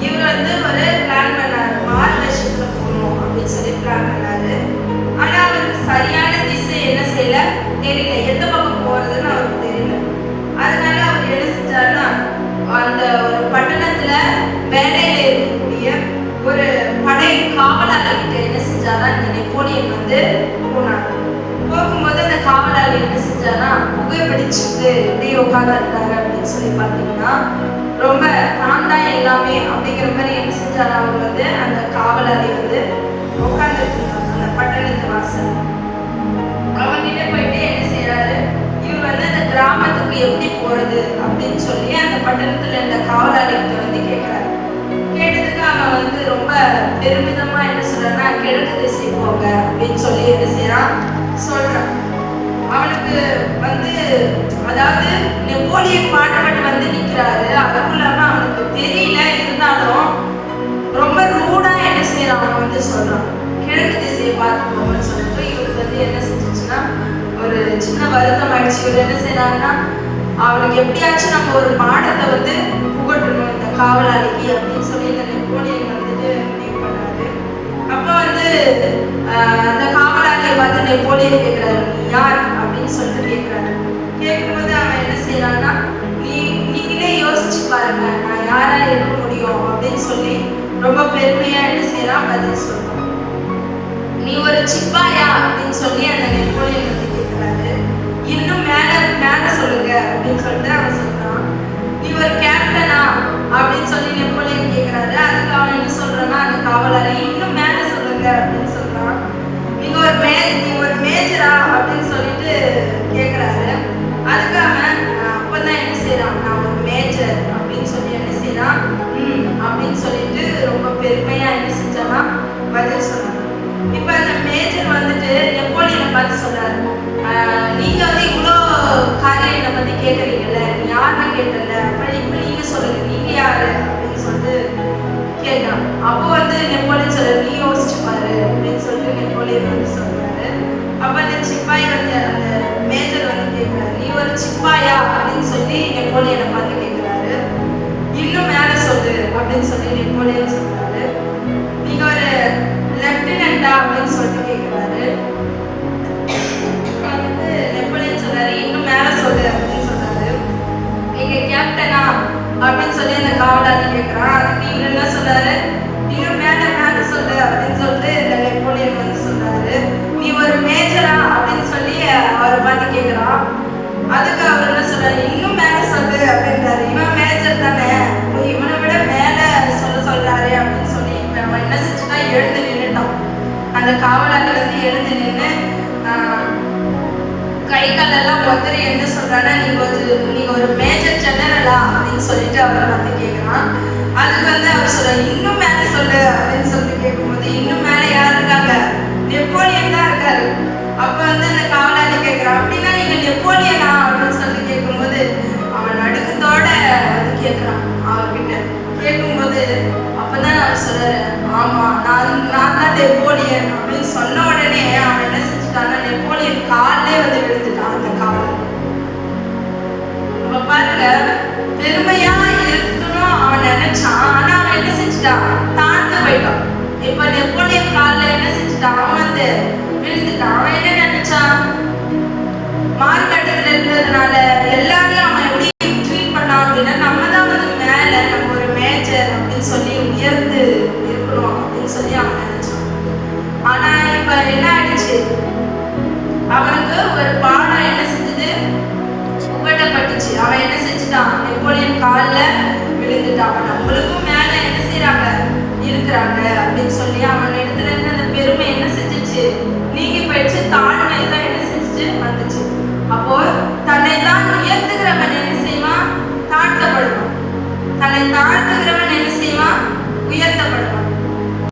இவர் வந்து ஒரு பிளான் பண்ணாரு, மார்கழத்துல போகணும் அப்படின்னு சொல்லி பிளான் பண்ணாரு. ஆனா அவருக்கு சரியான திசை என்ன செய்யல தெரியல, எந்த பக்கம் போறதுன்னு அவருக்கு தெரியல. அதனால அவர் என்ன செஞ்சாருன்னா, அந்த ஒரு பட்டணத்துல வேலையில இருக்கக்கூடிய ஒரு படை காவலாளிகிட்ட என்ன செஞ்சாரா, இந்த நெப்போலியன் வந்து போனார். போகும்போது அந்த காவலாளி என்ன செஞ்சாரா, புகைப்பிடிச்சுட்டு இப்படி உட்காந்துருக்காரு அப்படின்னு சொல்லி பார்த்தீங்கன்னா, ரொம்ப தான் தான் எல்லாமே அப்படிங்கிற மாதிரி என்ன செஞ்சாரா, அவர் வந்து அந்த காவலாளி வந்து உட்காந்துட்டு இருந்தாங்க அந்த பட்டணத்து வாசல். அவங்கிட்ட போயிட்டு என்ன செய்யறாரு, இவர் வந்து அந்த கிராமத்துக்கு எப்படி போறது அப்படின்னு சொல்லி அந்த பட்டணத்துல இருந்த காவலாளிகிட்ட வந்து கேட்கிறாரு. கேட்டதுக்கு அவன் வந்து ரொம்ப பெருமிதமா என்ன சொல்றான்னா, கிழக்கு திசை போங்க அப்படின்னு சொல்லி என்ன செய்யறான் சொல்றான். அவனுக்கு வந்து அதாவது நெப்போலியன் பாடப்பட்டு வந்து நிற்கிறாரு, அதுவும் இல்லாம அவனுக்கு தெரியல, இருந்தாலும் ரொம்ப ரூடா என்ன செய்யறான், அவன் வந்து சொல்றான் கிழக்கு திசையை பார்த்து போங்கன்னு சொல்லிட்டு. இவருக்கு வந்து என்ன செஞ்சிச்சுன்னா ஒரு சின்ன வருத்தம் ஆயிடுச்சு. இவர் என்ன செய்யறாருன்னா, அவனுக்கு எப்படியாச்சும் நம்ம ஒரு பாடத்தை வந்து புகட்டணும் இந்த காவலாளிக்கு அப்படின்னு சொல்லி இந்த நெப்போலியன் வந்துட்டு முடிவு பண்ணாரு. அப்போ வந்து அந்த காவலாளியை பார்த்து நெப்போலியன் கேட்கிறாரு, நீ யார் அப்படின்னு சொல்லிட்டு கேட்கிறாரு. கேட்கும்போது அவன் என்ன செய்யறான்னா, நீங்களே யோசிச்சு பாருங்க நான் யாரா இருக்க முடியும் அப்படின்னு சொல்லி ரொம்ப பெருமையா என்ன செய்யறான் பதில் சொல்றான். நீ ஒரு சிப்பாயா அப்படின்னு சொல்லி அந்த நெப்போலியன் வந்து கேட்கிறாரு. இன்னும் மேல மேல சொல்லுங்க அப்படின்னு சொல்லிட்டு அவன் சொல்றான். நீ ஒரு கேப்டனா அப்படின்னு சொல்லி நெப்போலியன் கேட்கிறாரு. அதுக்கு அவன் என்ன சொல்றான்னா, அந்த காவலாளி இன்னும் மேல சொல்லுங்க அப்படின்னு சொல்றான். நீ ஒரு மேஜரா அப்படின்னு சொல்லிட்டு கேட்கிறாரு. அதுக்கு அவன் அப்பதான் என்ன செய்யறான், நான் ஒரு மேஜர் அப்படின்னு சொல்லி என்ன செய்யறான் அப்படின்னு சொல்லிட்டு ரொம்ப பெருமையா என்ன செஞ்சானா பதில் சொன்னான். இப்ப அந்த மேஜர் வந்துட்டு நெப்போலியனை பார்த்து சொல்றாரு, நீங்க வந்து இவ்வளோ காரியம் என்னை பத்தி கேட்கறீங்கல்ல, நீ யாருன்னு கேட்டல, அப்புறம் இப்ப நீங்க சொல்லுங்க நீங்க யாரு அப்படின்னு சொல்லிட்டு கேட்கலாம். அப்போ வந்து நெப்போலியன் சொல்றாரு, நீ யோசிச்சு பாரு அப்படின்னு சொல்லிட்டு நெப்போலியன் வந்து சொல்றாரு. அப்ப அந்த சிப்பாய் வந்து அந்த மேஜர் வந்து கேட்கிறாரு, நீ ஒரு சிப்பாயா அப்படின்னு சொல்லி நெப்போலியனை பார்த்து கேட்கிறாரு. இன்னும் மேல சொல்லு அப்படின்னு சொல்லி நெப்போலியன் சொல்றாரு. நீங்க ஒரு லெப்டினண்டா அப்படின்னு சொல்லிட்டு கேட்கிறாரு. வந்து நெப்போலியன் சொல்றாரு, இன்னும் மேல சொல்லு அப்படின்னு சொல்றாரு. நீங்க கேப்டனா அப்படின்னு சொல்லி அந்த காவலாளி கேட்கிறான். அதுக்கு இவர் என்ன சொல்றாரு, இன்னும் மேல மேல சொல்லு அப்படின்னு சொல்லிட்டு இந்த நெப்போலியன் வந்து சொல்றாரு. நீ ஒரு மேஜரா அப்படின்னு சொல்லி அவரை பார்த்து கேட்கிறான். அதுக்கு அவர் என்ன சொல்றாரு, இன்னும் மேல சொல்லு அப்படின்றாரு. இவன் மேஜர் தானே, இவனை விட மேல சொல்றாரு அப்படின்னு சொல்லி அவன் என்ன செஞ்சுட்டா, எழுந்து நின்றுட்டான். அந்த காவலாளி வந்து எழுந்து நின்று கை காலெல்லாம் ஒத்தரி என்ன சொல்றான்னா, நீங்க ஒரு மேஜர் ஜெனரலா அப்படின்னு சொல்லிட்டு அவரை பார்த்து கேட்கிறான். அதுக்கு வந்து அவர் சொல்றாரு, இன்னும் மேல சொல்லு அப்படின்னு சொல்லிட்டு கேட்கும்போது, இன்னும் மேல யார் இருக்காங்க, நெப்போலியன் தான் இருக்காரு. அப்ப வந்து அந்த காவலாளி கேட்கிறான், அப்படின்னா நீங்க நெப்போலியனா அப்படின்னு சொல்லி கேட்கும்போது அவன் நடுக்கத்தோட வந்து கேட்கிறான் அவர்கிட்ட. கேட்கும்போது அப்பதான் அவர் சொல்றாரு, ஆமா நான் தான் நெப்போலியன் அப்படின்னு சொன்ன உடனே அவன் என்ன செஞ்சுட்டான்னா, நெப்போலியன் காலிலே வந்து விழுந்துட்டான் அந்த காவலாளி. அப்ப பாருங்க, பெருமையா இருக்கணும் அவன் நினைச்சான், ஆனா அவன் என்ன செஞ்சுட்டான், தாழ்ந்து போயிட்டான். இப்ப நெப்போலியன் காலில் என்ன செஞ்சுட்டான், அவன் வந்து விழுந்துட்டான். அவன் என்ன நினைச்சான், மார்க்கெட்டத்துல இருந்ததுனால எல்லாரையும் அவன் எப்படி ட்ரீட் பண்ணான் அப்படின்னா, நம்ம தான் வந்து மேல நம்ம ஒரு மேஜர் அப்படின்னு சொல்லி உயர்ந்து இருக்கணும் அப்படின்னு சொல்லி அவன் நினைச்சான். ஆனா இப்ப என்ன ஆயிடுச்சு, அவனுக்கு ஒரு பாடம் என்ன செஞ்சது புகட்டப்பட்டுச்சு. அவன் என்ன செஞ்சுட்டான், நெப்போலியன் காலில் விழுந்துட்டான். அவன் நம்மளுக்கும் மேல என்ன செய்யறாங்க இருக்கிறாங்க அப்படின்னு சொல்லி அவன் இடத்துல இருந்து அந்த பெருமை என்ன செஞ்சிச்சு, நீங்கி போயிடுச்சு. தாழ்மை தான் என்ன செஞ்சுச்சு வந்துச்சு. அப்போ தன்னை தான் உயர்த்துகிறவன் என்ன செய்வான், தாழ்த்தப்படுவான். தன்னை தாழ்த்துகிறவன் என்ன செய்வான், உயர்த்தப்படுவான்.